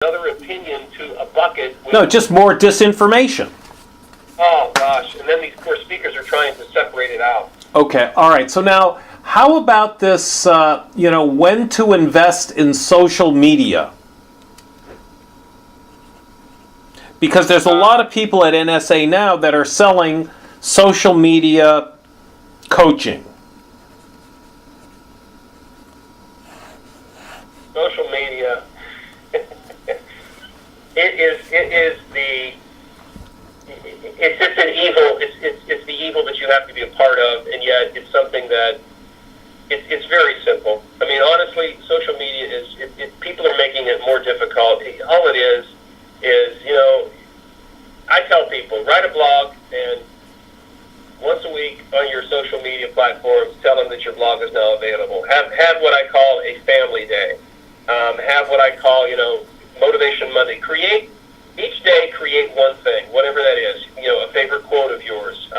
another opinion to a bucket. No, just more disinformation. Oh, gosh. And then these poor speakers are trying to separate it out. Okay, all right. So now, how about this, when to invest in social media? Because there's a lot of people at NSA now that are selling social media coaching. Social media, it's just an evil, it's the evil that you have to be a part of, and yet it's something that, it's very simple. I mean, honestly, social media people are making it more difficult. All it is, I tell people, write a blog, and once a week on your social media platforms, tell them that your blog is now available. Have what I call a family day. Have what I call, Motivation Monday. Each day, create one thing, whatever that is. A favorite quote of yours.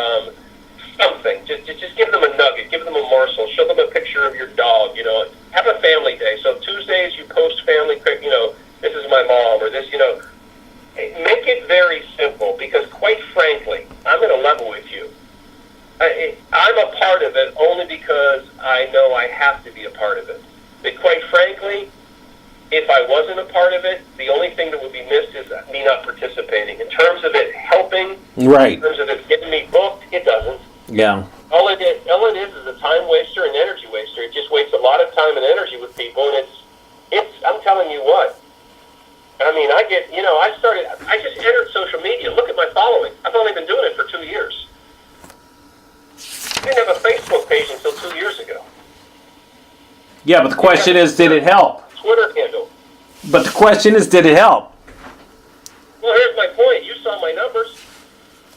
Something. Just give them a nugget. Give them a morsel. Show them a picture of your dog. Have a family day. So Tuesdays you post family. This is my mom, or this. Make it very simple, because quite frankly, I'm going to level with you. I'm a part of it only because I know I have to be a part of it. But quite frankly, if I wasn't a part of it, the only thing that would be missed is me not participating. In terms of it helping, right. In terms of it getting me booked, it doesn't. Yeah. All it is a time waster and energy waster. It just wastes a lot of time and energy with people, and I'm telling you what. I mean, I just entered social media. Look at my following. I've only been doing it for 2 years. I didn't have a Facebook page until 2 years ago. Yeah, but the question is, did it help? Twitter handle. But the question is, did it help? Well, here's my point. You saw my numbers.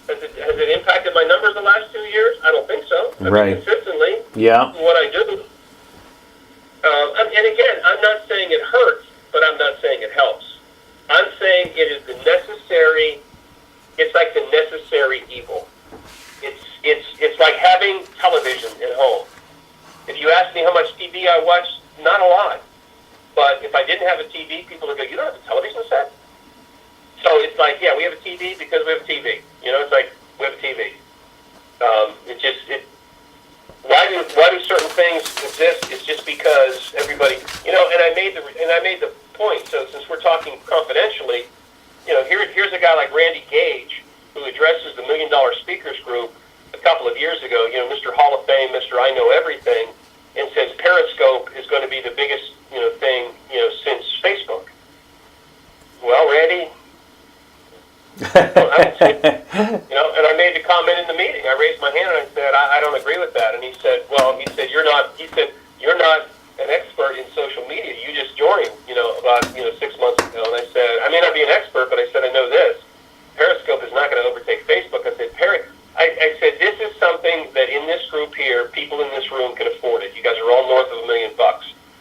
Has it impacted my numbers the last 2 years? I don't think so. Right. Consistently. Yeah. What I do. And again, I'm not saying it hurts, but I'm not saying it helps. I'm saying it is it's like the necessary evil. It's like having television at home. If you ask me how much TV I watch, not a lot. But if I didn't have a TV, people would go, you don't have a television set? So it's like, yeah, we have a TV because we have a TV. It's like, we have a TV. Why do certain things exist? It's just because everybody, and I made the point. So since we're talking confidentially, here's a guy like Randy Gage, who addresses the $1 Million Speakers Group a couple of years ago, Mr. Hall of Fame, Mr. I Know Everything, and says Periscope is going to be the biggest, thing, since Facebook. Well, Randy, and I made the comment in the meeting. I raised my hand and I said, I don't agree with that. And he said, you're not an expert in social media. You just joined, about 6 months ago. And I said, I may not be an expert, but I said, I know this. Periscope is not going to overtake Facebook. I said, I said, this is something that in this group here, people in this room can afford it. You guys are all north of $1 million.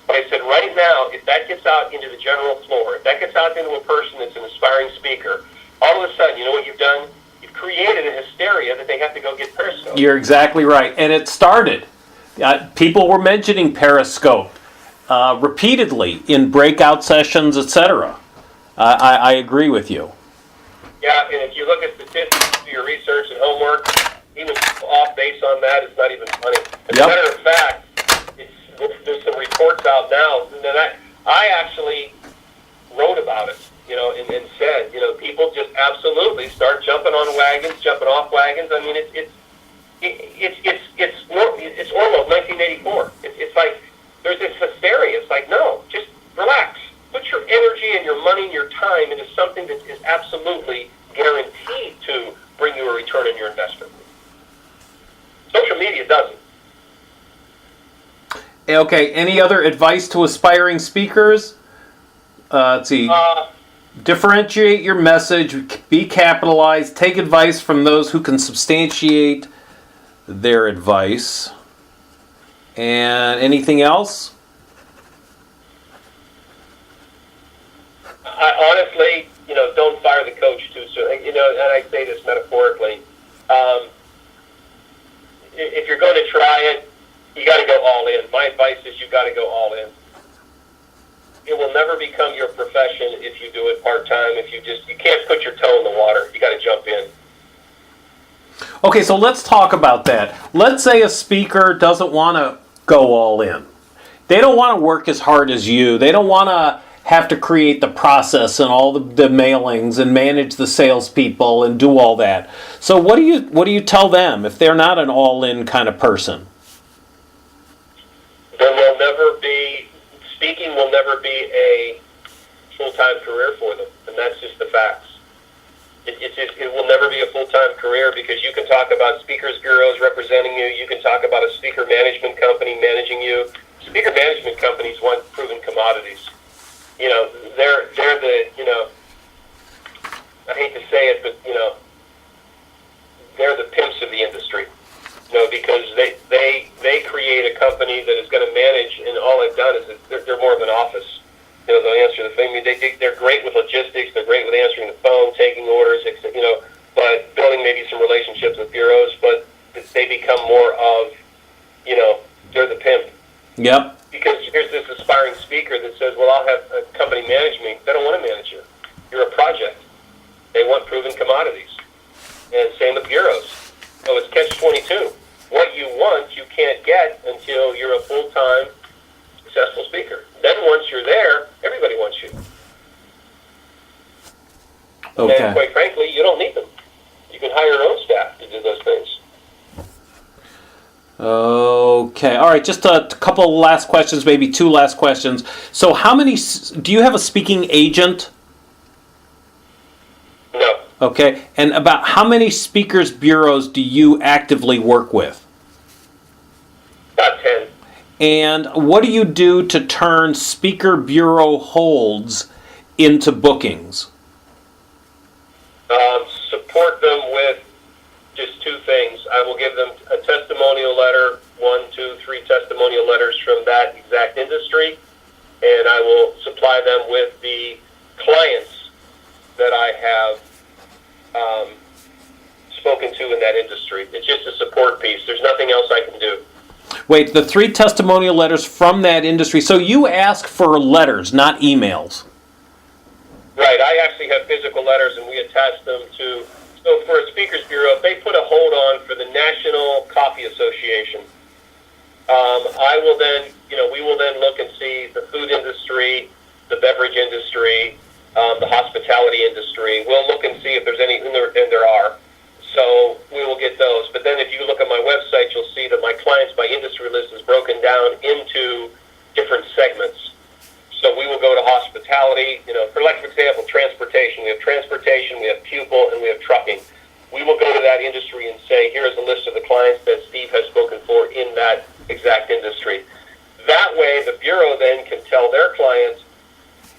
But I said, right now, if that gets out into the general floor, if that gets out into a person that's an aspiring speaker, all of a sudden, you know what you've done? You've created a hysteria that they have to go get Periscope. You're exactly right. And it started. People were mentioning Periscope repeatedly in breakout sessions, etc. I agree with you. Yeah, and if you look at statistics, do your research and homework, even off base on that, it's not even funny. As a matter of fact, there's some reports out now, and I actually wrote about it, and said, people just absolutely start jumping on wagons, jumping off wagons. I mean, it's almost 1984. It's like there's this hysteria. It's like, no, just relax. Put your energy and your money and your time into something that is absolutely guaranteed to bring you a return on your investment. Social media doesn't. Okay, any other advice to aspiring speakers? Let's see. Differentiate your message, be capitalized, take advice from those who can substantiate their advice. And anything else? I honestly, don't fire the coach too soon. And I say this metaphorically. If you're going to try it, you got to go all in. My advice is you got to go all in. it will never become your profession if you do it part-time. You can't put your toe in the water. You got to jump in. Okay, so let's talk about that. Let's say a speaker doesn't want to go all in. They don't want to work as hard as you. They don't want to have to create the process and all the mailings and manage the salespeople and do all that. So what do you tell them if they're not an all-in kind of person? Then speaking will never be a full-time career for them, and that's just the facts. It will never be a full-time career because you can talk about speakers bureaus representing you. You can talk about a speaker management company managing you. Speaker management companies want proven commodities. They're the, I hate to say it, but, they're the pimps of the industry. Because they create a company that is going to manage, and all they've done is they're more of an office. They'll answer the phone. They're great with logistics. They're great with answering the phone, taking orders, but building maybe some relationships with bureaus. But they become more of, they're the pimp. Yep. Because here's this aspiring speaker that says, well, I'll have a company manage me. They don't want to manage you. You're a project. They want proven commodities. And same with bureaus. So it's catch-22. What you want, you can't get until you're a full-time, successful speaker. Then once you're there, everybody wants you. Okay. And quite frankly, you don't need them. You can hire your own staff to do those things. Okay. All right. Just a couple of last questions, maybe two last questions. So do you have a speaking agent? No. Okay. And about how many speakers bureaus do you actively work with? About 10. And what do you do to turn speaker bureau holds into bookings? Support them with just two things. I will give them a testimonial letter, 1, 2, 3 testimonial letters from that exact industry, and I will supply them with the clients that I have spoken to in that industry. It's just a support piece. There's nothing else I can do. Wait, the 3 testimonial letters from that industry. So you ask for letters, not emails. Right. I actually have physical letters, and we attach them to. So for a speakers bureau, if they put a hold on for the National Coffee Association, I will then, we will then look and see the food industry, the beverage industry, the hospitality industry. We'll look and see if there's any, and there are. So we will get those. But then if you look at my website, you'll see that my clients by industry list is broken down into different segments. So we will go to hospitality, for example, transportation. We have transportation, we have pupil, and we have trucking. We will go to that industry and say, here is a list of the clients that Steve has spoken for in that exact industry. That way, the bureau then can tell their clients,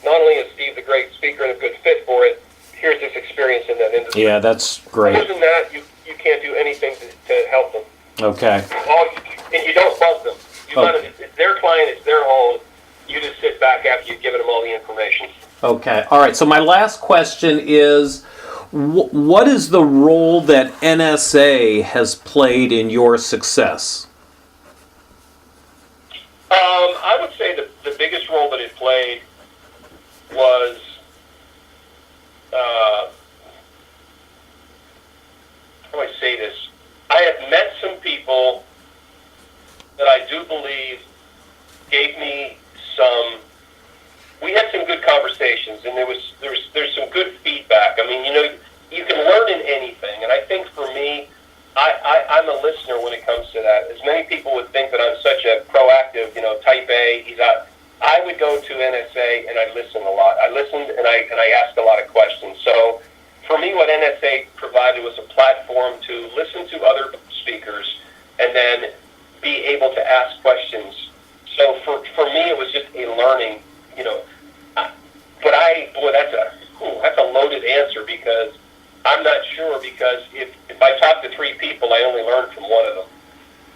not only is Steve the great speaker and a good fit for it, here's this experience in that industry. Yeah, that's great. Other than that, you can't do anything to help them. Okay. And you don't buzz them. It's their client, it's their home. You just sit back after you've given them all the information. Okay. All right. So my last question is, what is the role that NSA has played in your success? I would say the biggest role that it played was how do I say this? I have met some people that I do believe gave me we had some good conversations, and there's some good feedback. I mean, you can learn in anything, and I think for me, I'm a listener when it comes to that. As many people would think that I'm such a proactive, type A, I would go to NSA and I listen a lot. I listened and I asked a lot of questions. So for me, what NSA provided was a platform to listen to other speakers and then be able to ask questions. So for me, it was just a learning, but that's a loaded answer because I'm not sure, because if I talk to 3 people, I only learn from one of them.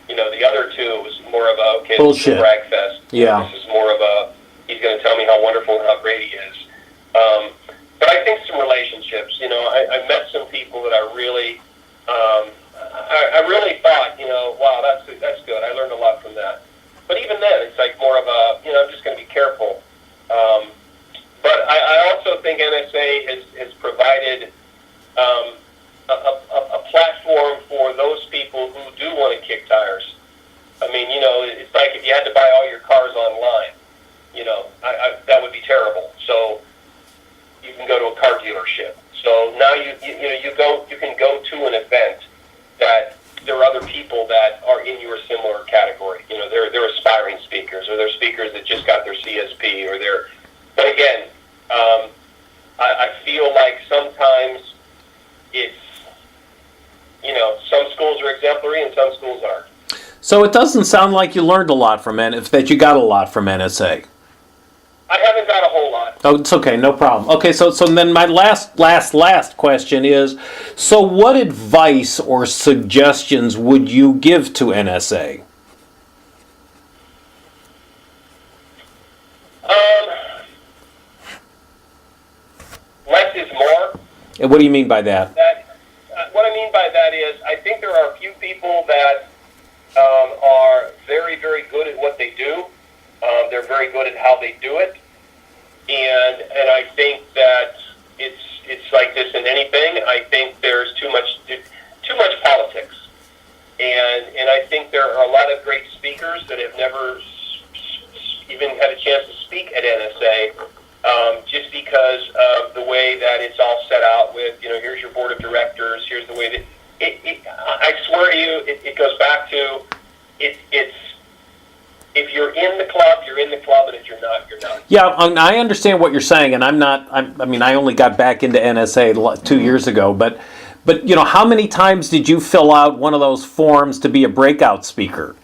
The other 2, it was more of a, okay, this is a brag fest. Yeah. This is more of a, he's going to tell me how wonderful and how great he is. But I think some relationships, I met some people that I really, I really thought, wow, that's good. I learned a lot from that. But even then, it's like more of a, I'm just going to be careful. But I also think NSA has provided a platform for those people who do want to kick tires. I mean, it's like if you had to buy all your cars online, that would be terrible. So you can go to a car dealership. So now you can go to an event that there are other people that are in your similar category. They're aspiring speakers, or they're speakers that just got their CSP, or they're. But again, I feel like sometimes it's some schools are exemplary and some schools aren't. So it doesn't sound like you learned a lot from that you got a lot from NSA. I haven't got a whole lot. Oh, it's okay, no problem. Okay, so then my last question is, so what advice or suggestions would you give to NSA? Less is more. And what do you mean by that? What I mean by that is, I think there are a few people that are very, very good at what they do. They're very good at how they do it, and I think that it's like this in anything. I think there's too much politics, and I think there are a lot of great speakers that have never even had a chance to speak at NSA, just because of the way that it's all set out with, here's your board of directors, here's the way that I swear to you, it goes back to it's if you're in the club, you're in the club, and if you're not, you're not. Yeah, I understand what you're saying, and I'm not. I mean, I only got back into NSA 2 years ago, but how many times did you fill out one of those forms to be a breakout speaker?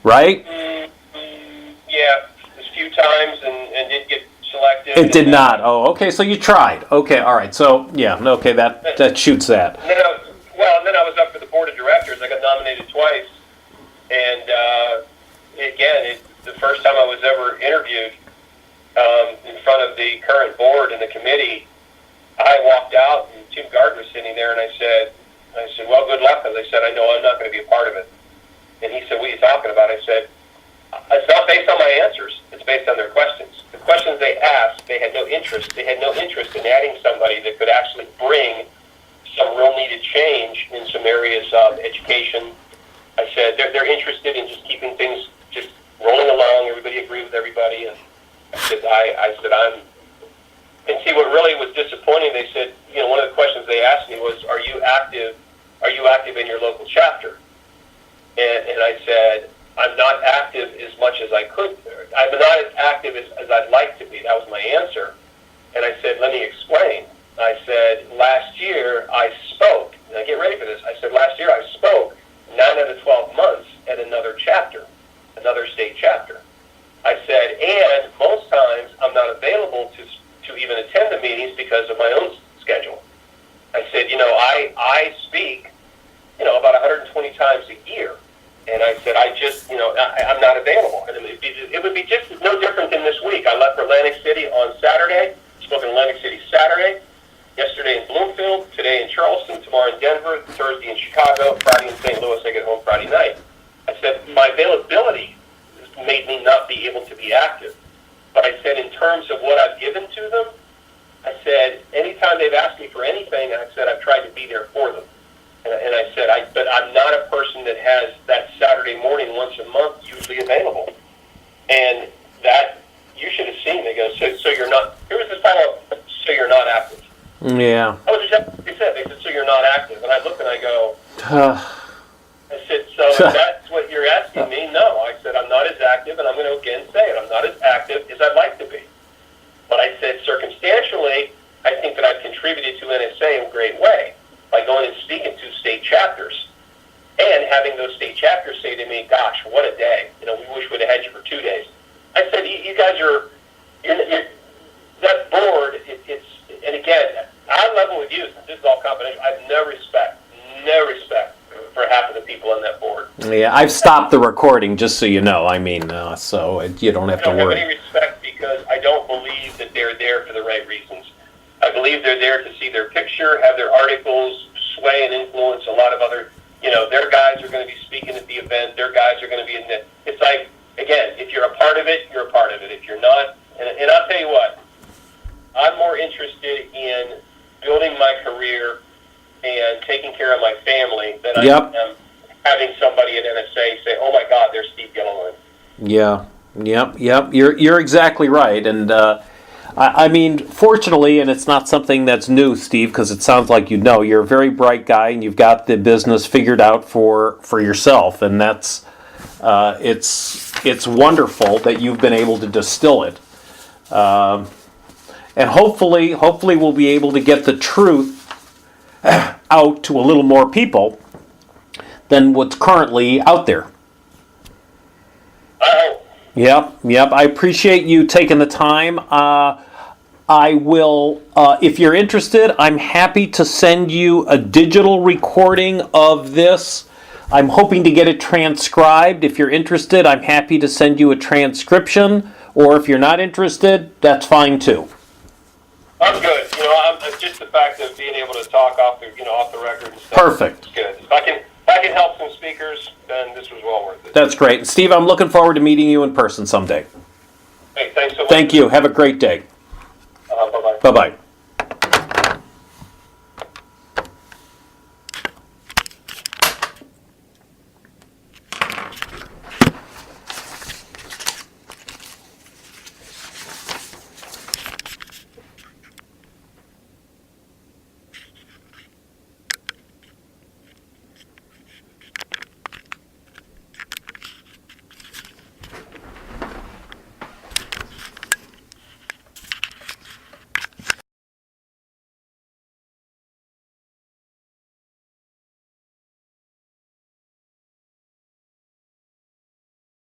Right? Yeah, a few times, and didn't get selected. It did not. Oh, okay. So you tried. Okay, all right. So yeah, okay. That shoots that. And then I was up for the board of directors. I got nominated twice. And again, the first time I was ever interviewed in front of the current board and the committee, I walked out and Tim Gardner was sitting there, and I said, well, good luck. As I said, I know I'm not going to be a part of it. And he said, what are you talking about? I said, it's not based on my answers. It's based on their questions. The questions they asked, they had no interest. They had no interest in adding somebody that could actually bring some real needed change in some areas of education. I said they're interested in just keeping things just rolling along. Everybody agree with everybody, and I said I'm. And see, what really was disappointing, they said, one of the questions they asked me was, "Are you active? Are you active in your local chapter?" And I said, "I'm not active as much as I could. I'm not as active as I'd like to be." That was my answer. And I said, "Let me explain." I said, "Last year I spoke." Now get ready for this. I said, "Last year I spoke 9 out of 12 months at another chapter, another state chapter." I said, "And most times I'm not available to even attend the meetings because of my own schedule." I said, I speak, about 120 times a year. And I said, I'm not available. And it would be just no different than this week. I left for Atlantic City on Saturday, spoke in Atlantic City Saturday, yesterday in Bloomfield, today in Charleston, tomorrow in Denver, Thursday in Chicago, Friday in St. Louis. I get home Friday night. I said, my availability made me not be able to be active. But I said, in terms of what I've given to them, I said, anytime they've asked me for anything, I said, I've tried to be there for them. And I said, but I'm not a person that has that Saturday morning once a month usually available. And that, you should have seen. They go, so you're not, here was this title, so you're not active. Yeah. That was exactly what they said. They said, so you're not active. And I looked and I go, I said, so if that's what you're asking me, no. I said, I'm not as active, and I'm going to again say it. I'm not as active as I'd like to be. But I said, circumstantially, I think that I've contributed to NSA in a great way by going and speaking to state chapters and having those state chapters say to me, gosh, what a day. We wish we'd have had you for 2 days. I said, you guys are, that board, and again, I level with you, since this is all confidential, I have no respect for half of the people on that board. Yeah, I've stopped the recording, just so you know. I mean, so you don't have to worry. I don't have any respect because I don't believe that they're there for the right reasons. I believe they're there to see their picture, have their articles sway and influence a lot of other, their guys are going to be speaking at the event, their guys are going to be in the, it's like again, if you're a part of it, you're a part of it. If you're not, and I'll tell you what, I'm more interested in building my career and taking care of my family than I am having somebody at NSA say, "Oh my God, there's Steve Gilliland." Yeah. Yep. You're exactly right, and I mean, fortunately, and it's not something that's new, Steve, because it sounds like you're a very bright guy, and you've got the business figured out for yourself, and that's it's wonderful that you've been able to distill it, and hopefully we'll be able to get the truth out to a little more people than what's currently out there. Yep. I appreciate you taking the time. I will, if you're interested, I'm happy to send you a digital recording of this. I'm hoping to get it transcribed. If you're interested, I'm happy to send you a transcription. Or if you're not interested, that's fine too. I'm good. I'm just the fact of being able to talk off the record and stuff. Perfect. Is good. If I can help some speakers, then this was well worth it. That's great. Steve, I'm looking forward to meeting you in person someday. Hey, thanks so much. Thank you. Have a great day. Bye-bye. Bye-bye.